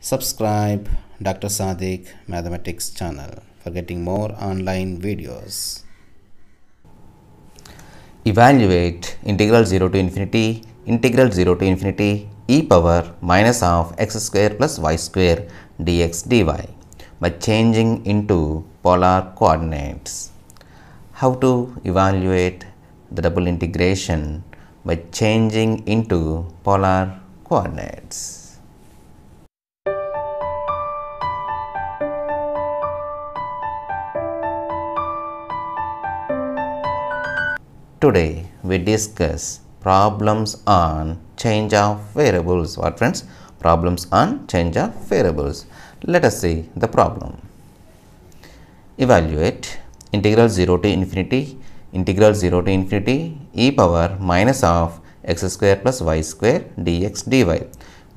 Subscribe Dr. Sadik Mathematics channel for getting more online videos. Evaluate integral 0 to infinity e power minus of x square plus y square dx dy by changing into polar coordinates. How to evaluate the double integration by changing into polar coordinates? Today we discuss problems on change of variables. What friends? Problems on change of variables. Let us see the problem. Evaluate integral 0 to infinity e power minus of x square plus y square dx dy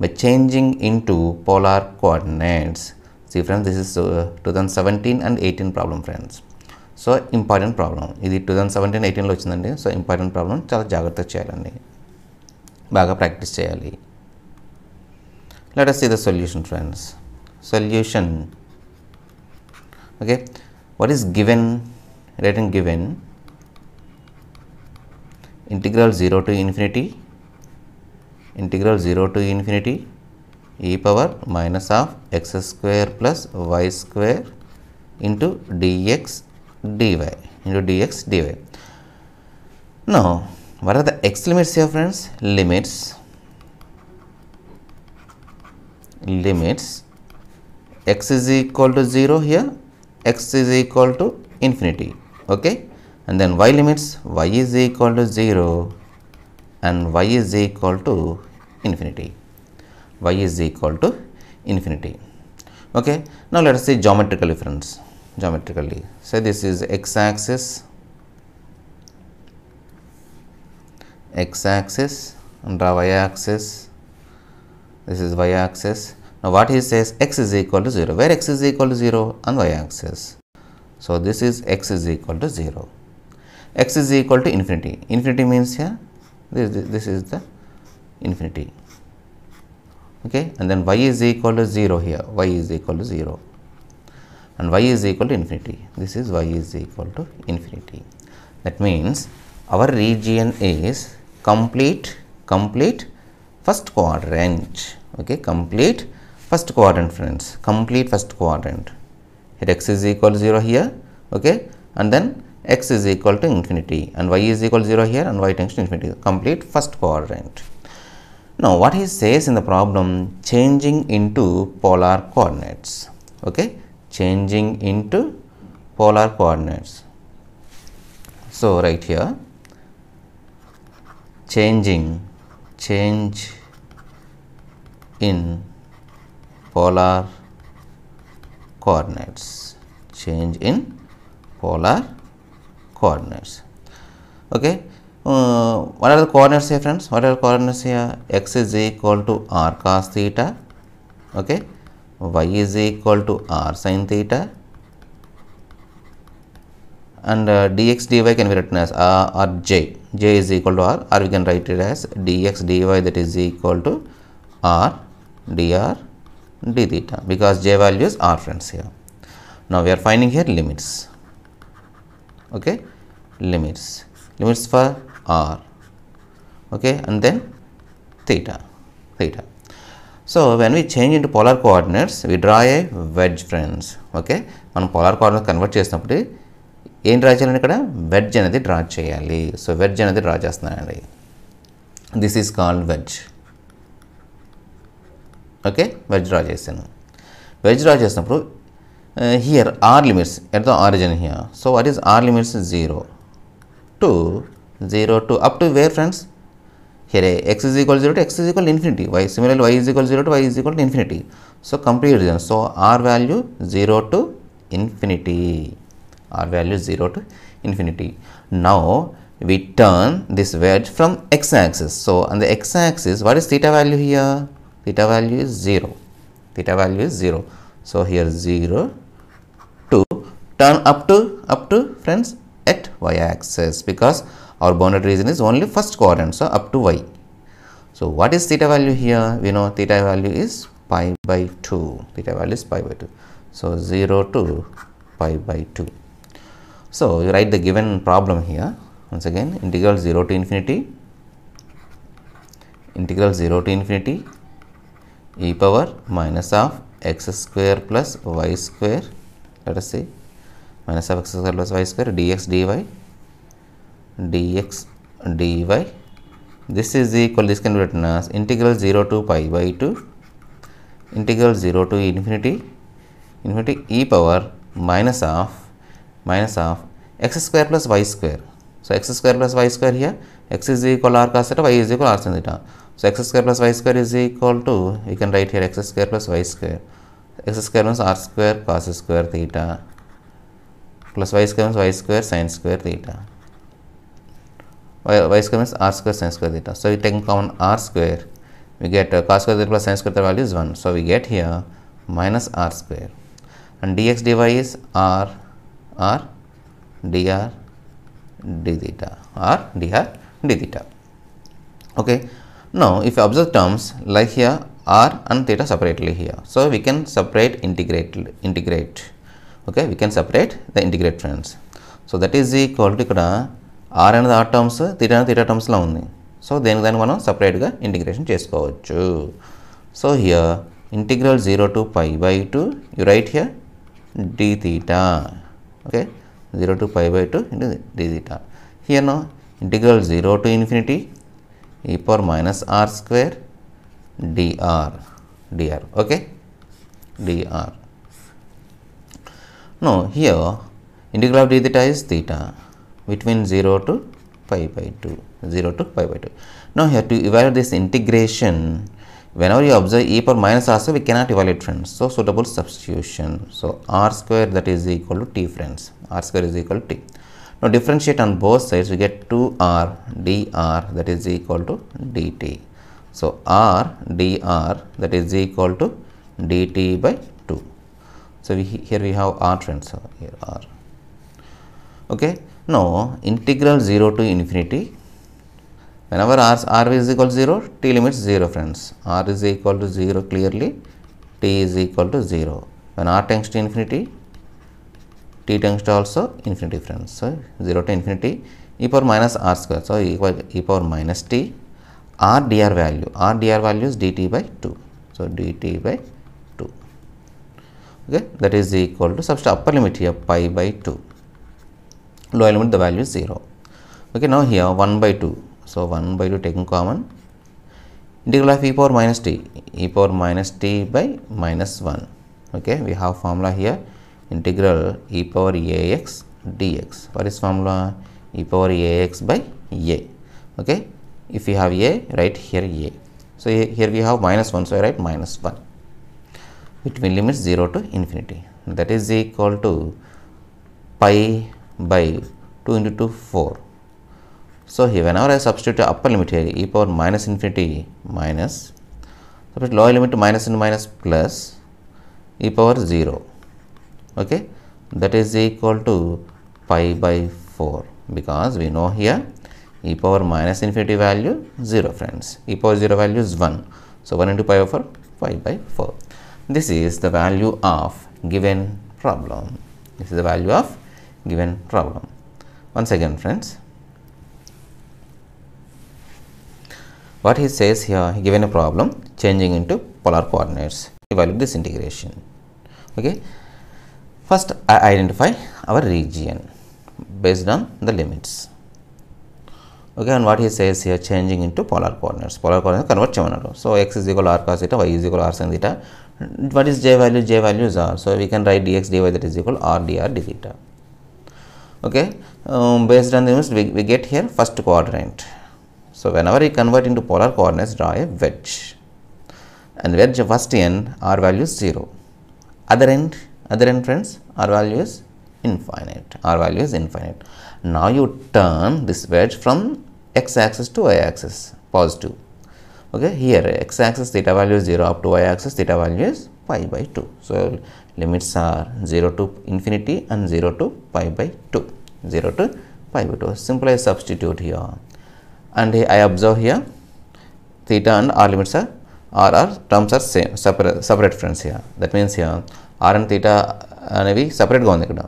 by changing into polar coordinates. See friends, this is 2017 and 18 problem friends. So important problem ఇది 2017-18లో వచ్చిందండి. So important problem చాలా జాగ్రత్తగా చేయాలండి, బాగా practice చేయాలి. Let us see the solution friends. Solution. Okay, what is given? Written given integral 0 to infinity e power minus of x square plus y square into dx dy. Now what are the x limits here friends? Limits x is equal to 0 here, x is equal to infinity. Okay, and then y limits y is equal to 0 and y is equal to infinity. Okay, now let us see geometrically friends. So this is x axis and draw y axis. This is y axis. Now what he says, x is equal to 0, where x is equal to 0 on y axis. So this is x is equal to 0, x is equal to infinity means here this is the infinity. Okay, and then y is equal to 0 here, y is equal to 0 and y is equal to infinity. This is y is equal to infinity. That means our region is complete first quadrant. Okay, complete first quadrant friends, complete first quadrant. Here x is equal to 0 here. Okay, and then x is equal to infinity and y is equal to 0 here and y tends to infinity. Complete first quadrant. Now what he says in the problem, changing into polar coordinates. Okay, changing into polar coordinates. So right here, change in polar coordinates. Okay, what are the coordinates here friends? X is equal to r cos theta. Okay, y is equal to r sin theta, and dx dy can be written as r or j is equal to r, or we can write it as dx dy, that is equal to r dr d theta, because j value is r friends here. Now we are finding here limits. Okay, limits for r. Okay, and then theta. So when we change into polar coordinates, we draw a wedge friends. Okay, మనం polar coordinates convert చేసినప్పుడు ఏం draw చేయాలంటే ఇక్కడ wedge అనేది draw చేయాలి. So wedge అనేది draw చేస్తున్నానండి. This is called wedge. Okay, wedge draw చేశాను. వెడ్జ్ డ్రా చేసినప్పుడు here are limits at the origin here. So what is our limits? 0 to up to where friends? Here x is equal to 0 to x is equal to infinity. Similarly y is equal to 0 to y is equal to infinity. So complete region. So r value 0 to infinity. Now we turn this wedge from x axis. So on the x axis, what is theta value here? Theta value is 0. So here 0 to turn up to friends at y axis, because our bounded region is only first quadrant, so up to y. So what is theta value here? We know theta value is pi by 2. Theta value is pi by 2. So 0 to pi by 2. So you write the given problem here. Once again, integral 0 to infinity e power minus of x square plus y square, let us see, minus of x square plus y square dx dy. This is equal, this can be written as integral 0 to pi by 2 integral 0 to infinity e power minus of x square plus y square. So x square plus y square here, x is equal r cos theta, y is equal r sin theta. So x square plus y square is equal to, you can write here x square plus y square. X square means r square cos square theta plus y square means y square sin square theta. Y square means r square sin square theta. So we take common r square, we get cos square theta plus sin square theta value is 1. So we get here minus r square, and dx dy is r dr d theta, r dr d theta. Okay. Now if you observe terms like here r and theta separately here, so we can separate integrate. Okay, we can separate the integrate friends. So that is equal to ikkada r and r terms, theta and theta terms la undi. So then మనం separate ga integration chesukovachu. So here integral 0 to pi by 2, you write here d theta. Okay, 0 to pi by 2 into d theta. Here now integral 0 to infinity e power minus r square dr. Okay, dr. Now here integral of d theta is theta between 0 to pi by 2. Now here to evaluate this integration, whenever you observe e power minus r square, we cannot evaluate friends. So suitable substitution. So r square, that is equal to t friends. R square is equal to t. Now differentiate on both sides, we get 2r dr, that is equal to dt. So r dr, that is equal to dt by 2. So here we have r friends. So here r. Okay. Now integral 0 to infinity, whenever r is equal to 0, t limits 0 friends. R is equal to 0 clearly, t is equal to 0. When r tends to infinity, t tends to also infinity friends. So 0 to infinity e power minus r square, so equal e power minus t, r dr value is dt by 2. So dt by 2. Okay, that is equal to, substitute upper limit here pi by 2, lower limit the value is 0. Okay, now here 1 by 2. So 1 by 2 taking common, integral of e power minus t by minus 1. Okay, we have formula here integral e power ax dx. What is formula? E power ax by a. Okay, if you have a, write here a. So here we have minus 1, so I write minus 1 between limits 0 to infinity, that is equal to pi by 2 into 2 4. So here whenever I substitute the upper limit here e power minus infinity minus, substitute lower limit to minus into minus plus e power 0. Okay, that is equal to pi by 4, because we know here e power minus infinity value 0 friends, e power 0 value is 1. So 1 into pi over pi by 4. This is the value of given problem. Once again friends, what he says here, given a problem changing into polar coordinates, evaluate this integration. Okay, first I identify our region based on the limits. Okay, and what he says here, changing into polar coordinates convert cheymanadu. So x is equal to r cos theta, y is equal to r sin theta. What is j value? J value is r, so we can write dx dy, that is equal to r dr d theta. Okay, based on the limits we get here first quadrant. So whenever we convert into polar coordinates, draw a wedge, and wedge first end r value is 0, other end friends, r value is infinite. Now you turn this wedge from x axis to y axis, positive. Okay, here x axis theta value is 0 up to y axis theta value is pi by 2. So limits are 0 to infinity and 0 to pi by 2. Simply substitute here, and I observe here theta and r limits are or our terms are same, separate friends here. That means here r and theta అనేవి సపరేట్గా ఉంది ఇక్కడ.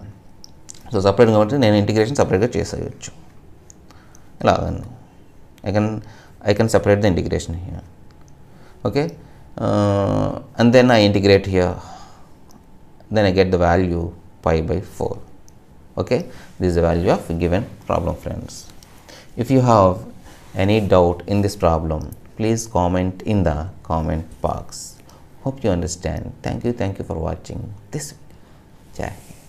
So సపరేట్గా కాబట్టి నేను integration సపరేట్గా చేసేయచ్చు ఇలాగండి. I can separate the integration here. Okay, and then I integrate here, then I get the value pi by 4. Okay, this is the value of given problem, friends. If you have any doubt in this problem, please comment in the comment box. Hope you understand. Thank you for watching this video. Jai Hind.